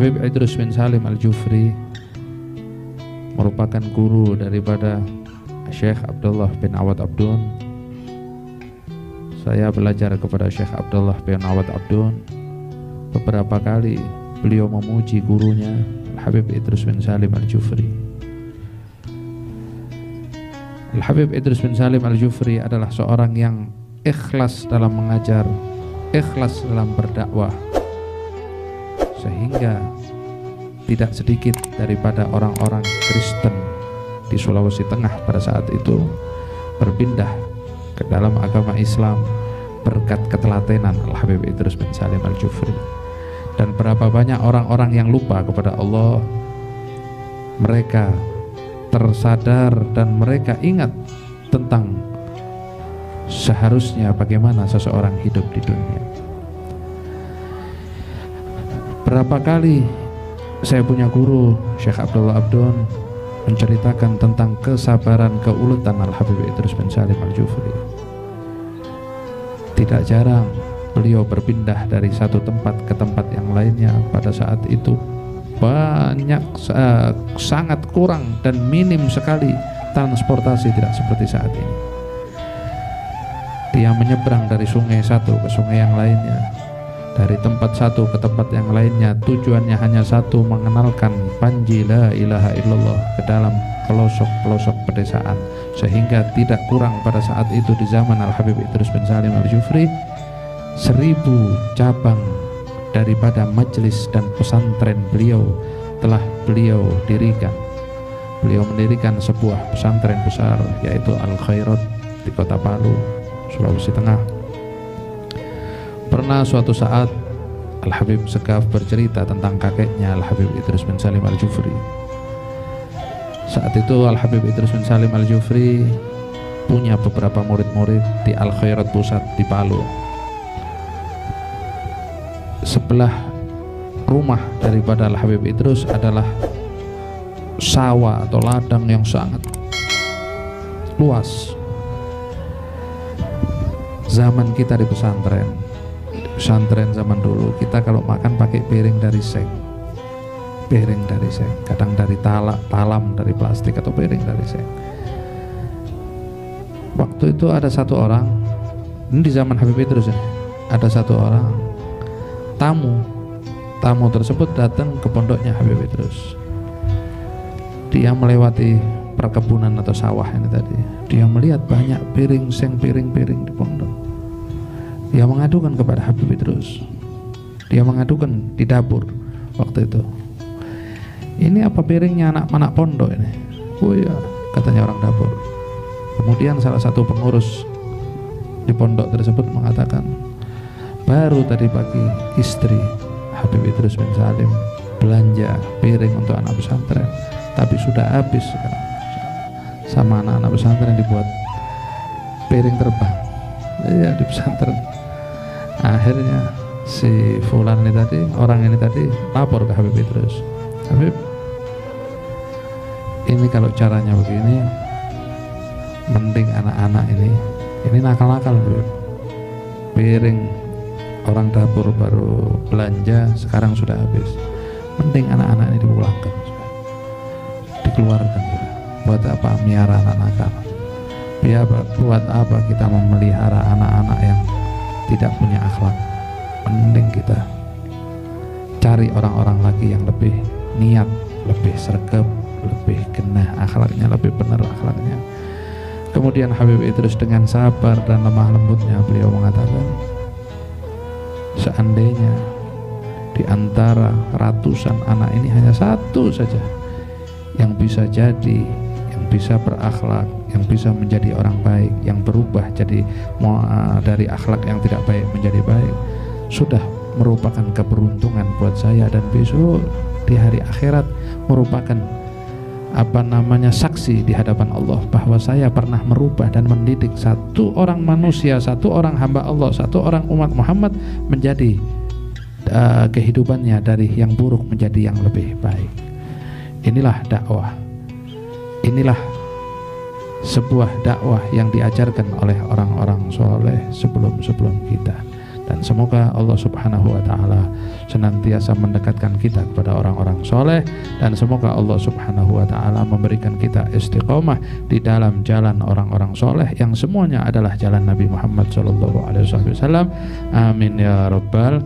Al-Habib Idrus bin Salim Al-Jufri merupakan guru daripada Syekh Abdullah bin Awad Abdun. Saya belajar kepada Syekh Abdullah bin Awad Abdun. Beberapa kali beliau memuji gurunya Al-Habib Idrus bin Salim Al-Jufri. Al-Habib Idrus bin Salim Al-Jufri adalah seorang yang ikhlas dalam mengajar, ikhlas dalam berdakwah, sehingga tidak sedikit daripada orang-orang Kristen di Sulawesi Tengah pada saat itu berpindah ke dalam agama Islam berkat ketelatenan Al-Habib Idrus bin Salim Al-Jufri. Dan berapa banyak orang-orang yang lupa kepada Allah, mereka tersadar dan mereka ingat tentang seharusnya bagaimana seseorang hidup di dunia. Berapa kali saya punya guru Syekh Abdullah Abdun menceritakan tentang kesabaran, keuletan Al-Habib Idrus bin Salim Al-Jufri. Tidak jarang beliau berpindah dari satu tempat ke tempat yang lainnya. Pada saat itu banyak, sangat kurang dan minim sekali transportasi, tidak seperti saat ini. Dia menyeberang dari sungai satu ke sungai yang lainnya, dari tempat satu ke tempat yang lainnya, tujuannya hanya satu, mengenalkan panji la ilaha illallah ke dalam pelosok-pelosok pedesaan, sehingga tidak kurang pada saat itu di zaman Al-Habib Idrus bin Salim Al-Jufri 1000 cabang daripada majelis dan pesantren beliau telah beliau dirikan. Beliau mendirikan sebuah pesantren besar, yaitu Al-Khairat di Kota Palu, Sulawesi Tengah. Pernah suatu saat Al-Habib Segaf bercerita tentang kakeknya Al-Habib Idrus bin Salim Al-Jufri. Saat itu Al-Habib Idrus bin Salim Al-Jufri punya beberapa murid-murid di Al-Khairat Pusat di Palu. Sebelah rumah daripada Al-Habib Idrus adalah sawah atau ladang yang sangat luas. Zaman kita di pesantren zaman dulu, kita kalau makan pakai piring dari seng, kadang dari talam dari plastik atau piring dari seng. Waktu itu ada satu orang, ini di zaman Habib Idrus ya, ada satu orang tamu tersebut datang ke pondoknya Habib Idrus. Dia melewati perkebunan atau sawah ini tadi. Dia melihat banyak piring di pondok. Dia mengadukan kepada Habib Idrus. Dia mengadukan di dapur waktu itu. Ini apa piringnya anak-anak pondok ini? Oh iya, katanya orang dapur. Kemudian salah satu pengurus di pondok tersebut mengatakan, baru tadi pagi istri Habib Idrus bin Salim belanja piring untuk anak pesantren, tapi sudah habis sekarang. Sama anak-anak pesantren dibuat piring terbang, iya, di pesantren. Akhirnya si fulan ini tadi, orang ini tadi lapor ke Habib Idrus. Habib, ini kalau caranya begini, mending anak-anak ini nakal-nakal, Habib. Piring orang dapur baru belanja sekarang sudah habis, mending anak-anak ini dipulangkan, dikeluarkan. Buat apa miara anak nakal? Buat apa kita memelihara anak-anak yang tidak punya akhlak? Mending kita cari orang-orang lagi yang lebih niat, lebih sergap, lebih genah akhlaknya, lebih benar akhlaknya. Kemudian Habib Idrus dengan sabar dan lemah lembutnya beliau mengatakan, seandainya di antara ratusan anak ini hanya satu saja yang bisa jadi, yang bisa berakhlak, yang bisa menjadi orang baik, yang berubah jadi dari akhlak yang tidak baik menjadi baik, sudah merupakan keberuntungan buat saya, dan besok di hari akhirat merupakan saksi di hadapan Allah bahwa saya pernah merubah dan mendidik satu orang manusia, satu orang hamba Allah, satu orang umat Muhammad menjadi kehidupannya dari yang buruk menjadi yang lebih baik. Inilah dakwah, inilah sebuah dakwah yang diajarkan oleh orang-orang soleh sebelum kita. Dan semoga Allah Subhanahu wa Ta'ala senantiasa mendekatkan kita kepada orang-orang soleh, dan semoga Allah Subhanahu wa Ta'ala memberikan kita istiqomah di dalam jalan orang-orang soleh yang semuanya adalah jalan Nabi Muhammad SAW. Amin ya rabbal